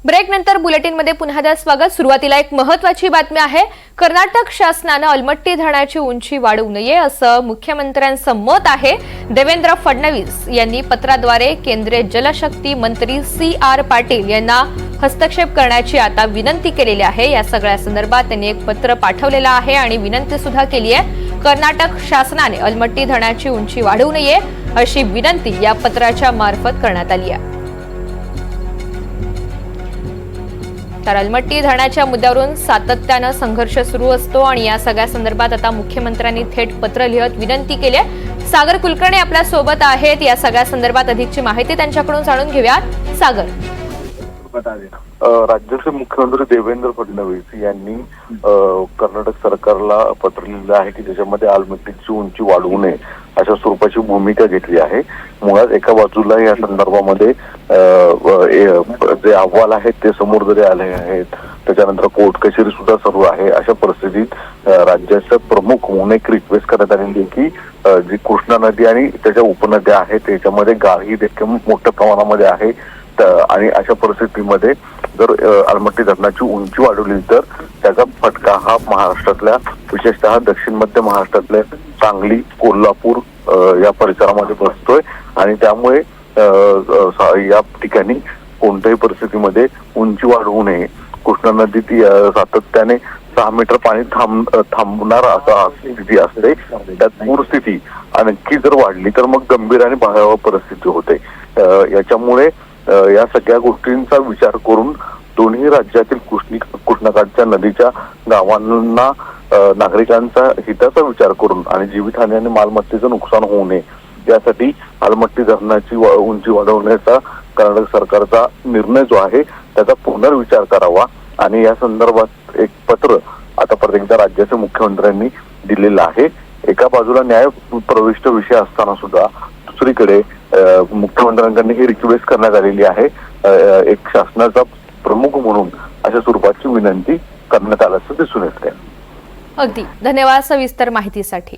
Break नंतर बुलेटिनमध्ये पुन्हा एकदा स्वागत। सुरुवातीला एक महत्त्वाची बातमी आहे। कर्नाटक शासनाने अलमट्टी धरणाची उंची वाढवू नये असं मुख्यमंत्र्यांचं मत आहे। देवेंद्र फडणवीस यांनी पत्राद्वारे केंद्रीय जलशक्ती मंत्री CR पाटील यांना हस्तक्षेप करण्याची आता विनंती केलेली आहे। या सगळ्या संदर्भात त्यांनी एक पत्र पाठवलेलं आहे आणि विनंती सुद्धा केली आहे। कर्नाटक शासनाने अलमट्टी धरणाची उंची वाढवू नये अशी विनंती या पत्राच्या मार्फत करण्यात आली आहे। तर अलमट्टी धरणाच्या मुद्द्यावरून सातत्याने संघर्ष सुरू असतो आणि या सगळ्या संदर्भात आता मुख्यमंत्र्यांनी थेट पत्र लिहत विनंती केली आहे। सागर कुलकर्णी आपल्या सोबत आहेत। या सगळ्या संदर्भात अधिकची माहिती त्यांच्याकडून जाणून घेऊयात। सागर, राज्याचे मुख्यमंत्री देवेंद्र फडणवीस यांनी कर्नाटक सरकारला पत्र लिहिलं आहे की त्याच्यामध्ये अलमट्टीची उंची वाढवू नये अशा स्वरूपाची भूमिका घेतली आहे। मुळात एका बाजूला या संदर्भामध्ये जे अहवाल आहेत ते समोर जरी आले आहेत, त्याच्यानंतर कोर्ट कचेरी सुद्धा सुरू आहे। अशा परिस्थितीत राज्याचा प्रमुख म्हणून एक रिक्वेस्ट करण्यात आलेली की जी कृष्णा नदी आणि त्याच्या उपनद्या आहेत त्याच्यामध्ये गाळही देखील मोठ्या प्रमाणामध्ये आहे आणि अशा परिस्थितीमध्ये जर अलमट्टी धरणाची उंची वाढवली तर त्याचा फटका हा महाराष्ट्रातल्या विशेषतः दक्षिण मध्य महाराष्ट्रातल्या सांगली, कोल्हापूर या परिसरामध्ये बसतोय आणि त्यामुळे या ठिकाणी कोणत्याही परिस्थितीमध्ये उंची वाढवू नये। कृष्णा नदीत सातत्याने 6 मीटर पाणी थांबणार असा स्थिती असते। त्यात पूरस्थिती आणखी जर वाढली तर मग गंभीर आणि भयावह परिस्थिती होते। याच्यामुळे या सगळ्या गोष्टींचा विचार करून दोन्ही राज्यातील कृष्णाकाठच्या नदीच्या गावांना नागरिकांचा हिताचा विचार करून आणि जीवितहानी आणि मालमत्तेचं नुकसान होऊ नये यासाठी अलमट्टी धरणाची उंची वाढवण्याचा कर्नाटक सरकारचा निर्णय जो आहे त्याचा पुनर्विचार करावा आणि या संदर्भात एक पत्र आता परत एकदा राज्याच्या मुख्यमंत्र्यांनी दिलेलं आहे। एका बाजूला न्याय प्रविष्ट विषय असताना सुद्धा दुसरीकडे मुख्यमंत्र्यांकडे ही रिक्वेस्ट करण्यात आलेली आहे। एक शासनाचा प्रमुख म्हणून अशा स्वरूपाची विनंती करण्यात आल्याचं दिसून येते। अगदी धन्यवाद सविस्तर माहितीसाठी।